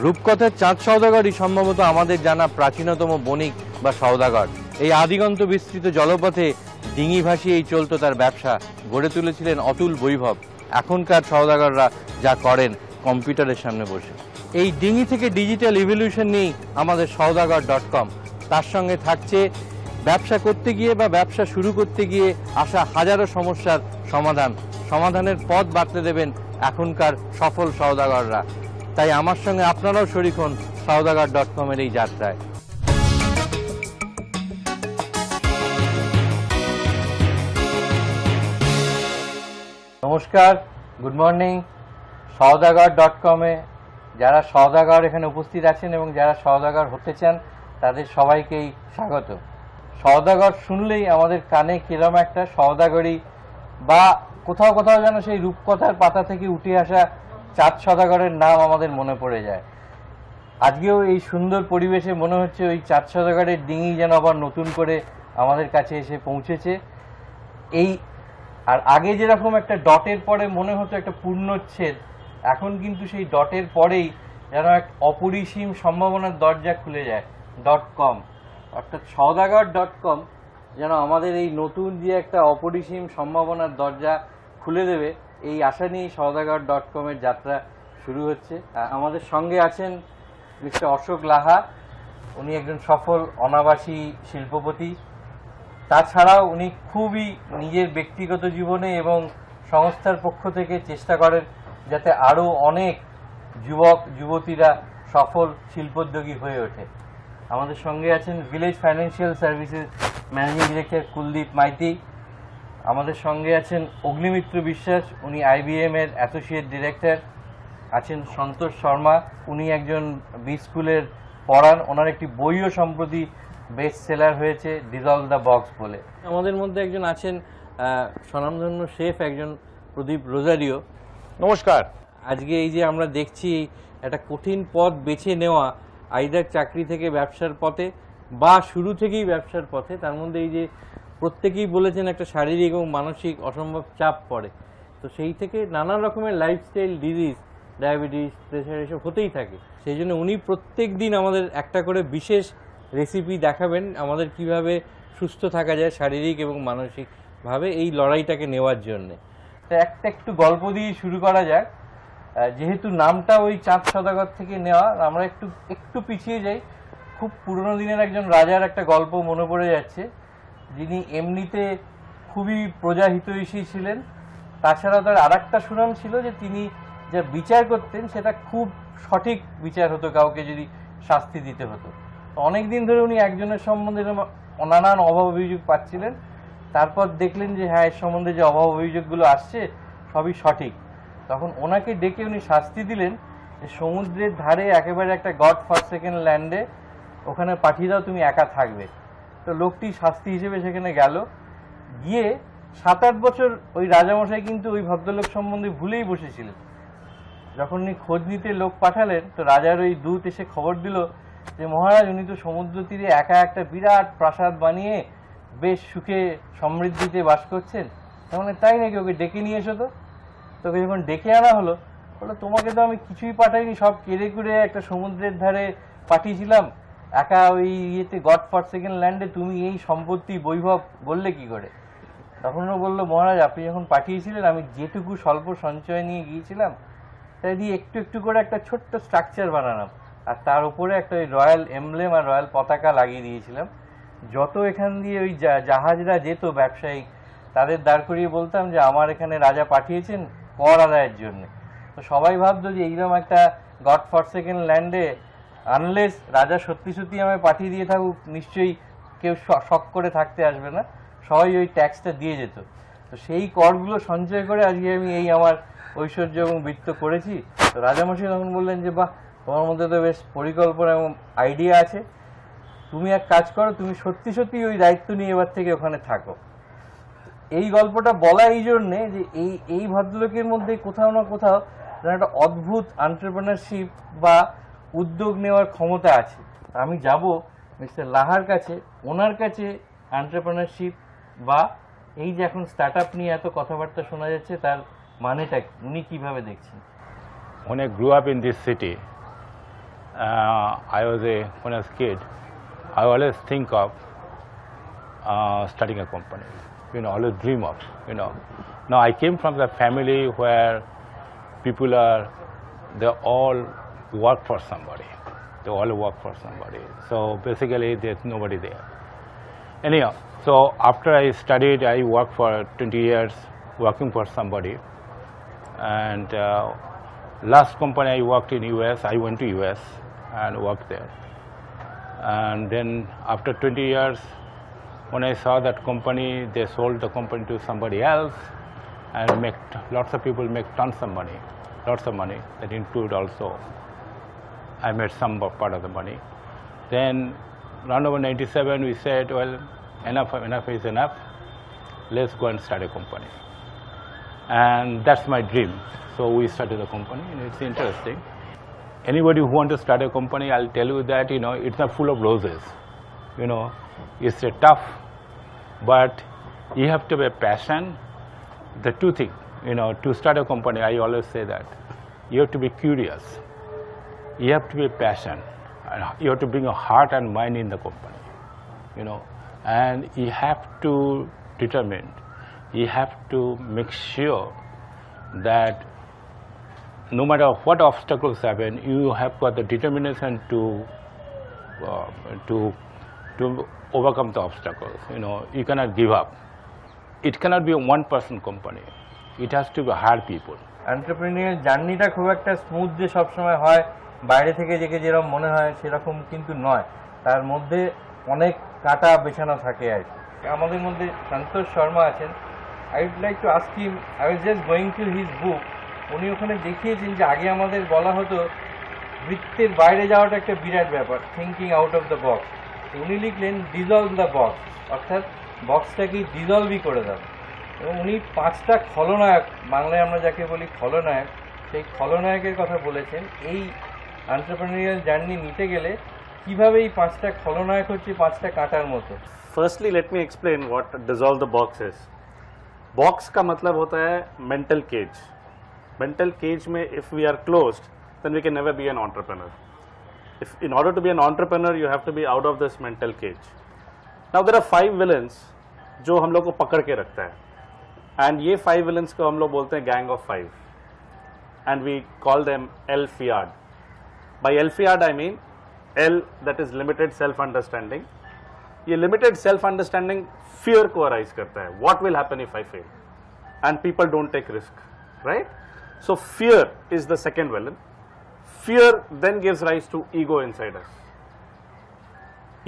রূপকথার চাঁদ সওদাগরই সম্ভবত আমাদের জানা প্রাচীনতম বণিক বা সওদাগর। এই আদিগন্ত বিস্তৃত জলপথে ডিঙি ভাসিয়েই চলত তার ব্যবসা, গড়ে তুলেছিলেন অতুল বৈভব। এখনকার সওদাগররা যা করেন কম্পিউটারের সামনে বসে। এই ডিঙি থেকে ডিজিটাল ইভলিউশন নিয়েই আমাদের সওদাগর.com। তার সঙ্গে থাকছে ব্যবসা করতে গিয়ে বা ব্যবসা শুরু করতে গিয়ে আসা হাজারো সমস্যার সমাধানের পথ বাতলে দেবেন এখনকার সফল সওদাগররা। তাই আমার সঙ্গে আপনারাও শরিক হন সওদাগর.com এর এই যাত্রায়। নমস্কার, গুড মর্নিং। সওদাগর.com এ যারা সওদাগর এখানে উপস্থিত আছেন এবং যারা সওদাগর হতে চান তাদের সবাইকেই স্বাগত। সওদাগর শুনলেই আমাদের কানে কিরম একটা সওদাগরি বা কোথাও কোথাও যেন সেই রূপকথার পাতা থেকে উঠে আসা চাঁদ সওদাগরের নাম আমাদের মনে পড়ে যায়। আজকেও এই সুন্দর পরিবেশে মনে হচ্ছে ওই চাঁদ সওদাগরের ডিঙি যেন আবার নতুন করে আমাদের কাছে এসে পৌঁছেছে। এই আর আগে যেরকম একটা ডটের পরে মনে হতো একটা পূর্ণচ্ছেদ, এখন কিন্তু সেই ডটের পরেই যেন এক অপরিসীম সম্ভাবনার দরজা খুলে যায়। .com অর্থাৎ সওদাগর.com যেন আমাদের এই নতুন যে একটা অপরিসীম সম্ভাবনার দরজা খুলে দেবে, এই আশা নিয়েই সওদাগর.com এর যাত্রা শুরু হচ্ছে। আমাদের সঙ্গে আছেন মিস্টার অশোক লাহা। উনি একজন সফল অনাবাসী শিল্পপতি। তাছাড়াও উনি খুবই নিজের ব্যক্তিগত জীবনে এবং সংস্থার পক্ষ থেকে চেষ্টা করেন যাতে আরও অনেক যুবক যুবতীরা সফল শিল্পোদ্যোগী হয়ে ওঠে। আমাদের সঙ্গে আছেন village financial services managing director Kuldeep Maity. আমাদের সঙ্গে আছেন অগ্নিমিত্র বিশ্বাস, উনি IBM এর অ্যাসোসিয়েট ডিরেক্টর। আছেন সন্তোষ শর্মা, উনি একজন বি স্কুলের পড়ান। ওনার একটি বইও সম্প্রতি বেস্ট সেলার হয়েছে, ডিজলভ দ্য বক্স বলে। আমাদের মধ্যে একজন আছেন স্বনামধন্য শেফ, একজন প্রদীপ রোজারিও। নমস্কার। আজকে এই যে আমরা দেখছি একটা কঠিন পথ বেছে নেওয়া, আইদার চাকরি থেকে ব্যবসার পথে বা শুরু থেকেই ব্যবসার পথে, তার মধ্যে এই যে প্রত্যেকেই বলেছেন একটা শারীরিক এবং মানসিক অসম্ভব চাপ পড়ে। তো সেই থেকে নানা রকমের লাইফস্টাইল ডিজিজ, ডায়াবেটিস, প্রেশার এসব হতেই থাকে। সেই জন্য উনি প্রত্যেক দিন আমাদের একটা করে বিশেষ রেসিপি দেখাবেন আমাদের কিভাবে সুস্থ থাকা যায় শারীরিক এবং মানসিকভাবে এই লড়াইটাকে নেওয়ার জন্যে। তো একটা একটু গল্প দিয়ে শুরু করা যাক। যেহেতু নামটা ওই চাঁদ সওদাগর থেকে নেওয়া, আমরা একটু পিছিয়ে যাই। খুব পুরনো দিনের একজন রাজার একটা গল্প মনে পড়ে যাচ্ছে, যিনি এমনিতে খুবই প্রজাহিতৈষী ছিলেন। তাছাড়া তার আর একটা সুনাম ছিল যে তিনি যা বিচার করতেন সেটা খুব সঠিক বিচার হতো, কাউকে যদি শাস্তি দিতে হতো। অনেক দিন ধরে উনি একজনের সম্বন্ধে নানান অভাব অভিযোগ পাচ্ছিলেন। তারপর দেখলেন যে হ্যাঁ, এর সম্বন্ধে যে অভাব অভিযোগগুলো আসছে সবই সঠিক। তখন ওনাকে ডেকে উনি শাস্তি দিলেন যে সমুদ্রের ধারে একেবারে একটা গড ফরসেকেন ল্যান্ডে ওখানে পাঠিয়ে দাও, তুমি একা থাকবে। তো লোকটি শাস্তি হিসেবে সেখানে গেল। গিয়ে 7-8 বছর ওই রাজামশাই কিন্তু ওই ভদ্রলোক সম্বন্ধে ভুলেই বসেছিলেন। যখন উনি খোঁজ নিতে লোক পাঠালেন, তো রাজার ওই দূত এসে খবর দিল যে মহারাজ, উনি তো সমুদ্র তীরে একা একটা বিরাট প্রাসাদ বানিয়ে বেশ সুখে সমৃদ্ধিতে বাস করছেন। তখন তাই নাকি, ওকে ডেকে নিয়ে এসো। তো তোকে যখন ডেকে আনা হলো, বললো তোমাকে তো আমি কিছুই পাঠাইনি, সব কেড়ে কুড়ে একটা সমুদ্রের ধারে পাঠিয়েছিলাম একা ওই ইয়েতে গড ফরসেকেন ল্যান্ডে, তুমি এই সম্পত্তি বৈভব বললে কি করে? তখন ও বললো, মহারাজ আপনি যখন পাঠিয়েছিলেন আমি যেটুকু স্বল্প সঞ্চয় নিয়ে গিয়েছিলাম তাই দিয়ে একটু একটু করে একটা ছোট্ট স্ট্রাকচার বানালাম, আর তার উপরে একটা ওই রয়্যাল এমব্লেম আর রয়্যাল পতাকা লাগিয়ে দিয়েছিলাম। যত এখান দিয়ে ওই জাহাজরা যেত ব্যবসায়ী, তাদের দাঁড় করিয়ে বলতাম যে আমার এখানে রাজা পাঠিয়েছেন কর আদায়ের জন্য। তো সবাই ভাবতো যে এইরকম একটা গড ফরসেকেন ল্যান্ডে আনলেস রাজা সত্যি সত্যি আমায় পাঠিয়ে দিয়ে থাকুক, নিশ্চয়ই কেউ শক করে থাকতে আসবে না, সবাই ওই ট্যাক্সটা দিয়ে যেত। তো সেই করগুলো সঞ্চয় করে আজকে আমি এই আমার ঐশ্বর্য এবং বৃত্ত করেছি। তো রাজামশাই তখন বললেন যে বাহ, তোমার মধ্যে তো বেশ পরিকল্পনা এবং আইডিয়া আছে, তুমি এক কাজ করো, তুমি সত্যি সত্যি ওই দায়িত্ব নিয়ে এবার থেকে ওখানে থাকো। এই গল্পটা বলা এই জন্যে যে এই ভদ্রলোকের মধ্যে কোথাও না কোথাও একটা অদ্ভুত এন্টারপ্রেনারশিপ বা উদ্যোগ নেওয়ার ক্ষমতা আছে। আমি যাব মিস্টার লাহার কাছে, ওনার কাছে এন্টারপ্রেনারশিপ বা এই যে এখন স্টার্ট আপ নিয়ে এত কথাবার্তা শোনা যাচ্ছে তার মানেটা উনি কিভাবে দেখছেন? When I grew up in this city, when I was a kid, I always think of starting a company. Always dream of. Now I came from the family where people they all work for somebody. They all work for somebody. So basically, there's nobody there. Anyhow, so after I studied, I worked for 20 years working for somebody. And last company I worked in US, I went to US and worked there. And then after 20 years, when I saw that company, they sold the company to somebody else and lots of people make tons of money, lots of money. That include also, I made some part of the money. Then around over 97, we said, well, enough is enough. Let's go and start a company. And that's my dream. So we started a company, and it's interesting. Anybody who wants to start a company, I'll tell you that, it's not full of roses. It's a tough, but you have to have a passion. The two things, to start a company, I always say that you have to be curious. You have to be passionate. You have to bring a heart and mind in the company, and you have to determine. You have to make sure that no matter what obstacles happen, you have got the determination to overcome the obstacles. You cannot give up. It cannot be a one-person company. It has to be hard people. Entrepreneur জার্নিটা খুব একটা smooth যে সবসময় হয়, বাইরে থেকে যেরকম মনে হয় সেরকম কিন্তু নয়, তার মধ্যে অনেক কাটা বেছানো থাকে আর কি। আমাদের মধ্যে সন্তোষ শর্মা আছেন। I would like to ask him, I was just going through his book, উনি ওখানে দেখিয়েছেন যে আগে আমাদের বলা হতো বৃত্তের বাইরে যাওয়াটা একটা বিরাট ব্যাপার, thinking out of the box. উনি লিখলেন ডিজলভ দ্য বক্স, অর্থাৎ বক্সটাকে ডিজলভই করে দাও। এবং উনি 5টা খলনায়ক, বাংলায় আমরা যাকে বলি খলনায়ক, সেই খলনায়কের কথা বলেছেন। এই এন্টারপ্রেনিউরিয়াল জার্নি নিতে গেলে কিভাবে এই 5টা খলনায়ক হচ্ছে 5টা কাঁটার মতো। Firstly, let me explain what dissolve the box is. Box का मतलब होता है mental cage. Mental cage में if we are closed, then we can never be an entrepreneur. If in order to be an entrepreneur, you have to be out of this mental cage. Now there are 5 villains जो हम लोग को पकड़ के रखता है, and ये 5 villains को हम लोग बोलते हैं gang of 5, and we call them LFIAD. By LFIAD I mean L, that is limited self understanding. ये limited self understanding fear को arise करता है. What will happen if I fail? And people don't take risk, right? So fear is the second villain. Fear then gives rise to ego inside us.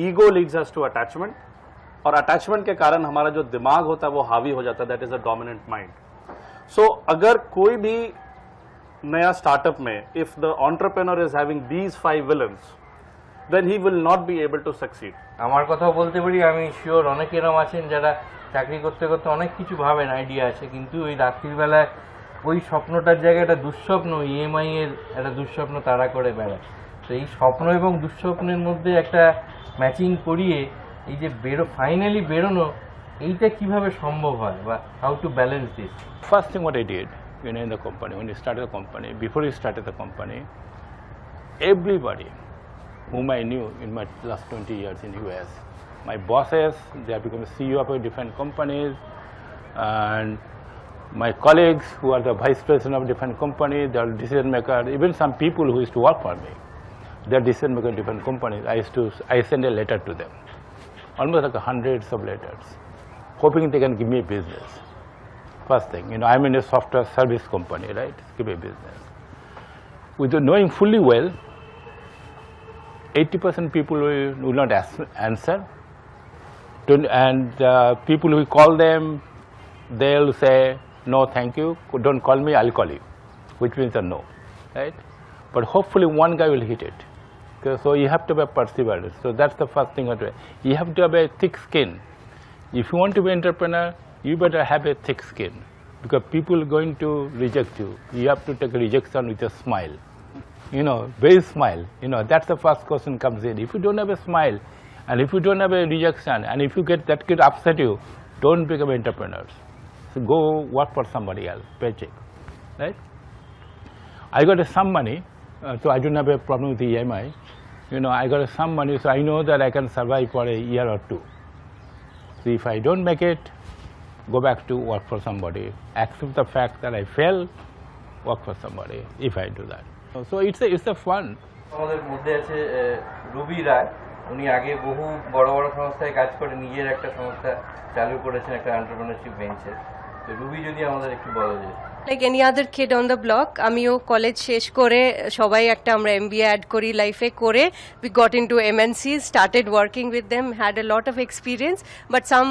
Ego leads us to attachment, और attachment के कारण हमारा जो दिमाग होता है वो हावी हो जाता है, that is a dominant mind. So अगर कोई भी नया स्टार्टअप में if the entrepreneur is having these 5 villains, then he will not be able to succeed. আমার কথাও বলতে পারি, আমি শিওর অনেক এরকম আছেন যারা চাকরি করতে করতে অনেক কিছু ভাবেন, আইডিয়া আছে, কিন্তু ওই রাত্রির বেলায় ওই স্বপ্নটার জায়গায় একটা দুঃস্বপ্ন, ইএমআই এর একটা দুঃস্বপ্ন তাড়া করে বেড়ায়। তো এই স্বপ্ন এবং দুঃস্বপ্নের মধ্যে একটা ম্যাচিং করিয়ে এই যে ফাইনালি বেরোনো, এইটা কিভাবে সম্ভব হয়, বা how to balance this? First thing what I did, in the company, when you started the company, before you started the company, everybody whom I knew in my last 20 years in US, my bosses, they have become CEO of different companies, and my colleagues who are the vice president of different companies, they are decision makers, even some people who used to work for me, they are decision makers in different companies. I send a letter to them, almost like hundreds of letters, hoping they can give me a business. First thing, I'm in a software service company, right? Give me a business. With knowing fully well, 80% people will not answer, and people who call them, they'll say, no, thank you, don't call me, I'll call you, which means a no, right? But hopefully one guy will hit it. Okay, so you have to be perseverance. So that's the first thing. You have to have a thick skin. If you want to be an entrepreneur, you better have a thick skin, because people are going to reject you. You have to take a rejection with a smile. Very smile. That's the first question comes in. If you don't have a smile, and if you don't have a rejection, and if you get upset you, don't become entrepreneurs. So go work for somebody else, paycheck, right? I got some money, So I don't have a problem with the EMI. You know, I got some money, so I know that I can survive for a year or two. So if I don't make it, go back to work for somebody, accept the fact that I fail, work for somebody, if I do that. So it's a fun. আমাদের মধ্যে আছে রবি রায়, উনি আগে বহু বড় বড় সংস্থায় কাজ করে নিজের একটা সংস্থা চালু করেছেন, একটা এন্টারপ্রেনারশিপ ভেঞ্চার। তো রবি যদি আমাদের একটু বলা যায়। Like any other kid on the block, আমিও কলেজ শেষ করে সবাই একটা আমরা MBA অ্যাড করি লাইফে করে, we got into MNCs, started working with them, had a lot of experience, but some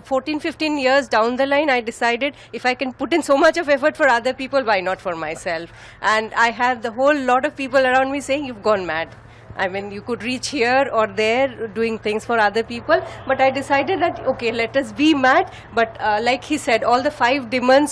14-15 years down the line I decided if I can put in so much of effort for other people, why not for myself? And I had the whole lot of people around me saying you've gone mad. I mean, you could reach here or there doing things for other people, but I decided that okay, let us be mad. But like he said, all the 5 demons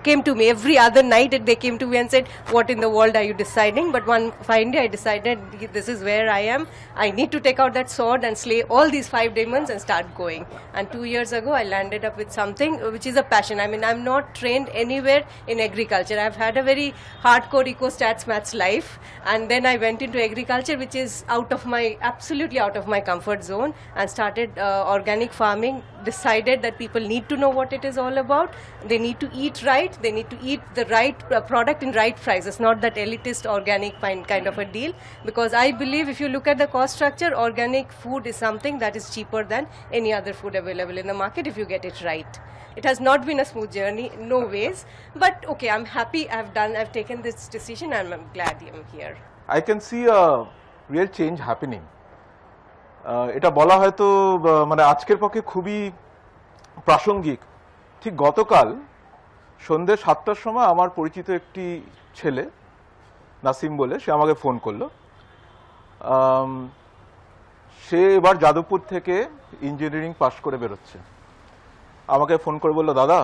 came to me every other night. They came to me and said, "What in the world are you deciding?" But one fine day, I decided this is where I am. I need to take out that sword and slay all these 5 demons and start going. And 2 years ago, I landed up with something which is a passion. I mean, I'm not trained anywhere in agriculture. I've had a very hardcore eco stats maths life, and then I went into agriculture, which is absolutely out of my comfort zone, and started organic farming. Decided that people need to know what it is all about. They need to eat right. They need to eat the right product in right prices, not that elitist organic kind of a deal. Because I believe if you look at the cost structure, organic food is something that is cheaper than any other food available in the market if you get it right. It has not been a smooth journey, no ways. But okay, I'm happy I've taken this decision and I'm glad I'm here. I can see a real change happening. এটা বলা হয়তো মানে আজকের পক্ষে খুবই প্রাসঙ্গিক। ঠিক গতকাল সন্ধ্যে 7টার সময় আমার পরিচিত একটি ছেলে নাসিম বলে, সে আমাকে ফোন করলো। সে এবার যাদবপুর থেকে ইঞ্জিনিয়ারিং পাশ করে বেরোচ্ছে। আমাকে ফোন করে বললো, দাদা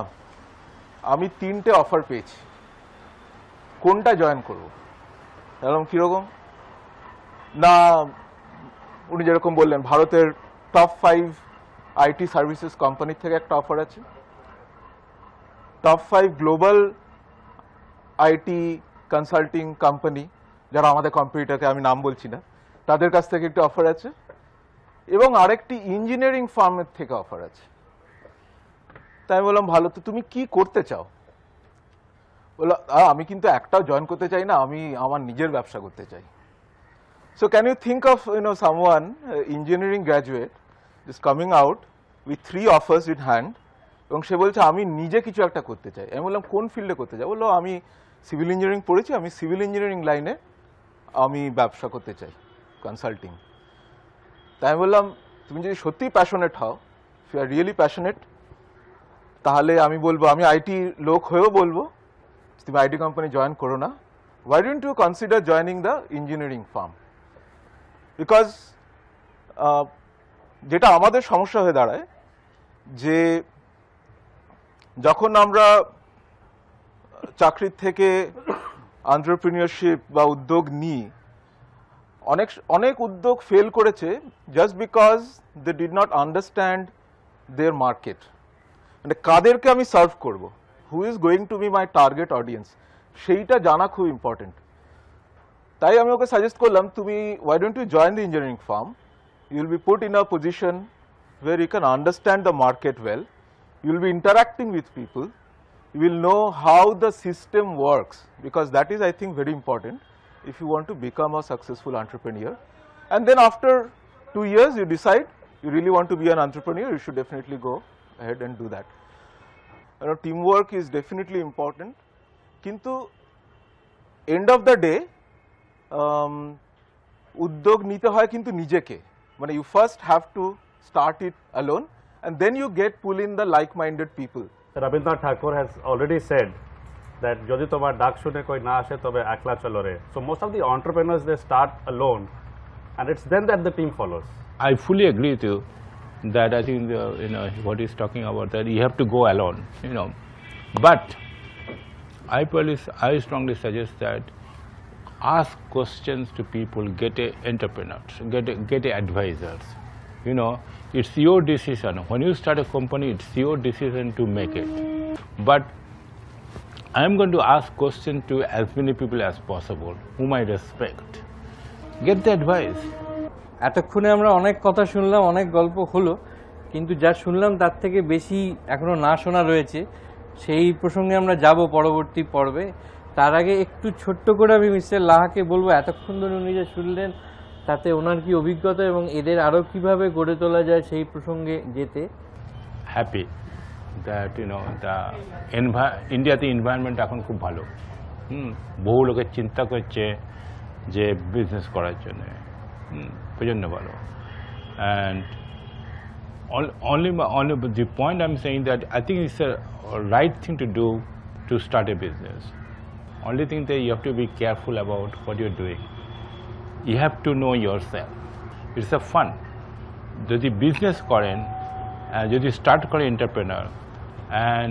আমি 3টে অফার পেয়েছি, কোনটা জয়েন করবো? বললাম কিরকম? না, উনি যেরকম বললেন ভারতের টপ 5 আইটি সার্ভিসেস কোম্পানির থেকে একটা অফার আছে, top 5 global IT consulting company যারা আমাদের কম্পিউটারকে আমি নাম বলছি না তাদের কাছ থেকে একটা অফার আছে, এবং আরেকটি ইঞ্জিনিয়ারিং ফার্মের থেকে অফার আছে। তাই আমি বললাম ভালো, তো তুমি কি করতে চাও? বললো আমি কিন্তু একটাও জয়েন করতে চাই না, আমি আমার নিজের ব্যবসা করতে চাই। So can you think of someone engineering graduate is coming out with 3 offers in hand এবং সে বলছে আমি নিজে কিছু একটা করতে চাই। আমি বললাম কোন ফিল্ডে করতে চাই? বললো আমি সিভিল ইঞ্জিনিয়ারিং পড়েছি, আমি সিভিল ইঞ্জিনিয়ারিং লাইনে আমি ব্যবসা করতে চাই, কনসাল্টিং। তাই আমি বললাম তুমি যদি সত্যিই প্যাশনেট হও, if you are really passionate, তাহলে আমি বলবো, আমি আইটি লোক হয়েও বলবো তুমি আইটি কোম্পানি জয়েন করো না। Why don't you consider joining the engineering firm? Because যেটা আমাদের সমস্যা হয়ে দাঁড়ায় যে যখন আমরা চাকরির থেকে এন্টারপ্রেনিয়রশিপ বা উদ্যোগ নিই, অনেক উদ্যোগ ফেল করেছে just because they did not understand their market, মানে কাদেরকে আমি সার্ভ করব, who is going to be my target audience, সেইটা জানা খুব ইম্পর্টেন্ট। তাই আমি ওকে সাজেস্ট করলাম তুমি why don't you join the engineering firm, you will be put in a position where you can understand the market well, you will be interacting with people, you will know how the system works, because that is I think very important if you want to become a successful entrepreneur. And then after 2 years you decide you really want to be an entrepreneur, you should definitely go ahead and do that. Teamwork is definitely important, কিন্তু end of the day উদ্যোগ নিতে হয় কিন্তু নিজেকে, মানে you first have to start it alone and then you get pull in the like-minded people. Rabindranath Tagore has already said that যদি তোমার ডাক শুনে কই না আসে তবে একলা চলো রে. So most of the entrepreneurs, they start alone and it's then that the team follows. I fully agree with you that I think what he's talking about, that you have to go alone, but I strongly suggest that ask questions to people, get entrepreneurs, get advisors. It's your decision. When you start a company, it's your decision to make it. But I am going to ask question to as many people as possible whom I respect. Get the advice. এতক্ষণে আমরা অনেক কথা শুনলাম, অনেক গল্প হলো, কিন্তু যা শুনলাম তার থেকে বেশি এখনো না শোনা রয়েছে। সেই প্রসঙ্গে আমরা যাব পরবর্তী পর্বে। তার আগে একটু ছোট্ট করে আমি মিস্টার লাহাকে বলবো, এতক্ষণ ধরে উনি যা শুনলেন তাতে ওনার কি অভিজ্ঞতা এবং এদের আরও কিভাবে গড়ে তোলা যায় সেই প্রসঙ্গে যেতে। Happy that the ইন্ডিয়াতে এনভায়রনমেন্ট এখন খুব ভালো। বহু লোকের চিন্তা করছে যে বিজনেস করার জন্য, প্রচণ্ড ভালো। And only the point I'm saying that I think it's a right thing to do to start a business. Only thing that you have to be careful about what you're doing. You have to know yourself. It's a fun. যদি business করেন, যদি start করেন entrepreneur, and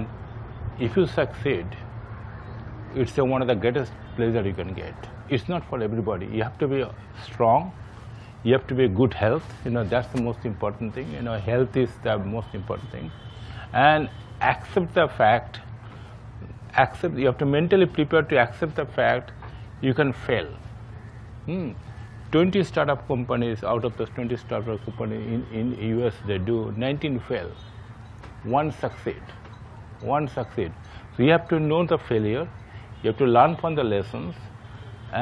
if you succeed, it's one of the greatest pleasure you can get. It's not for everybody. You have to be strong. You have to be good health. That's the most important thing. Health is the most important thing. And accept the fact. You have to mentally prepare to accept the fact you can fail. 20 startup companies, out of those 20 startup companies in US, they do 19 fail. One succeed. So you have to know the failure. You have to learn from the lessons,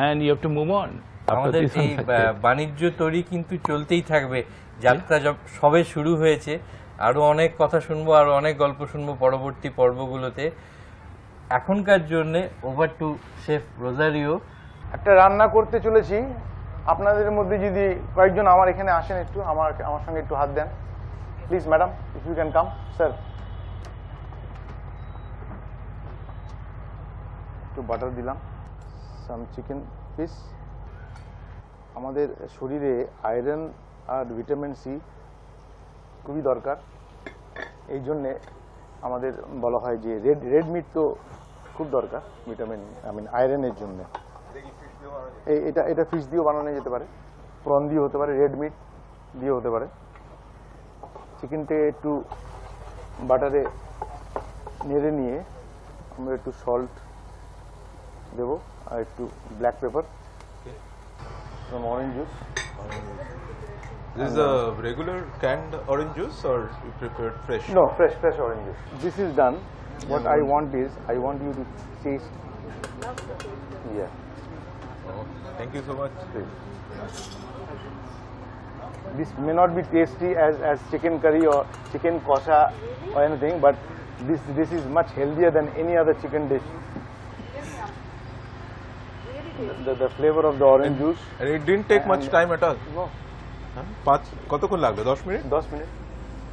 and you have to move on. আমাদের এই বাণিজ্য তৈরি কিন্তু চলতেই থাকবে, যাত্রা সবে শুরু হয়েছে। আরো অনেক কথা শুনবো, আরো অনেক গল্প শুনবো পরবর্তী পর্বগুলোতে। এখনকার জন্য ওভার টু শেফ রোজারিও। একটা রান্না করতে চলেছি। আপনাদের মধ্যে যদি কয়েকজন আমার এখানে আসেন, একটু আমার সঙ্গে একটু হাত দেন please. Madam, if you can come. Sir, একটু বাটার দিলাম, সাম চিকেন পিস। আমাদের শরীরে আয়রন আর ভিটামিন সি খুবই দরকার। এই জন্যে আমাদের বলা হয় যে রেড মিট তো খুব দরকার আয়রনের জন্য। এটা ফিশ দিয়েও বানানো যেতে পারে, প্রন দিয়ে হতে পারে, রেড মিট দিয়ে হতে পারে। চিকেনটা একটু বাটারে নেড়ে নিয়ে আমরা একটু সল্ট দেবো আর একটু black pepper, orange juice. This is a regular canned orange juice or you prepared fresh? No, fresh orange juice. This is done. What I want you to taste. Yeah. Oh, thank you so much. This may not be tasty as chicken curry or chicken kosha or anything, but this is much healthier than any other chicken dish. The flavor of the orange juice. And it didn't take much time at all. No. কতক্ষণ লাগলো? 10 minute? 10 minutes.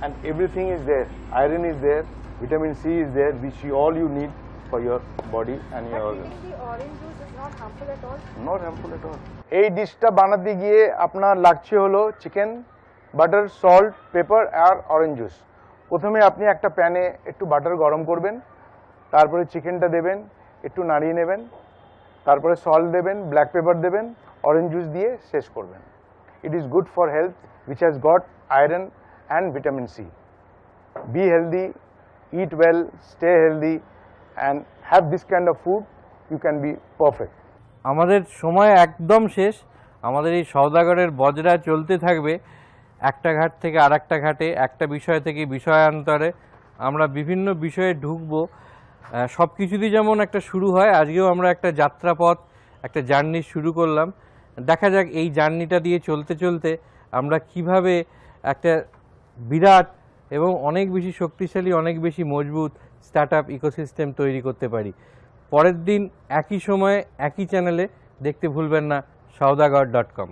And everything is there. Iron is there, vitamin C is there, which all you need for your body and your organs. The orange juice is not harmful at all? Not harmful at all. এই ডিশটা বানাতে গিয়ে আপনার লাগছে হলো chicken, butter, salt, paper আর orange juice. প্রথমে আপনি একটা প্যানে একটু বাটার গরম করবেন, তারপরে চিকেনটা দেবেন, একটু নাড়িয়ে নেবেন, তারপরে সল্ট দেবেন, ব্ল্যাক পেপার দেবেন, অরেঞ্জ জুস দিয়ে শেষ করবেন। It is good for health, which has got iron and vitamin C. Be healthy, eat well, stay healthy, and have this kind of food, you can be perfect. আমাদের সময় একদম শেষ। আমাদের এই সওদাগরের বজরা চলতে থাকবে, একটা ঘাট থেকে আর একটা ঘাটে, একটা বিষয় থেকে বিষয়ান্তরে আমরা বিভিন্ন বিষয়ে ঢুকবো। সব কিছুতেই যেমন একটা শুরু হয়, আজকেও আমরা একটা যাত্রাপথ, একটা জার্নি শুরু করলাম। দেখা যাক এই জার্নিটা দিয়ে চলতে চলতে আমরা কিভাবে একটা বিরাট এবং অনেক বেশি শক্তিশালী, অনেক বেশি মজবুত স্টার্টআপ ইকোসিস্টেম তৈরি করতে পারি। পরের দিন একই সময়ে একই চ্যানেলে দেখতে ভুলবেন না সওদাগর.com।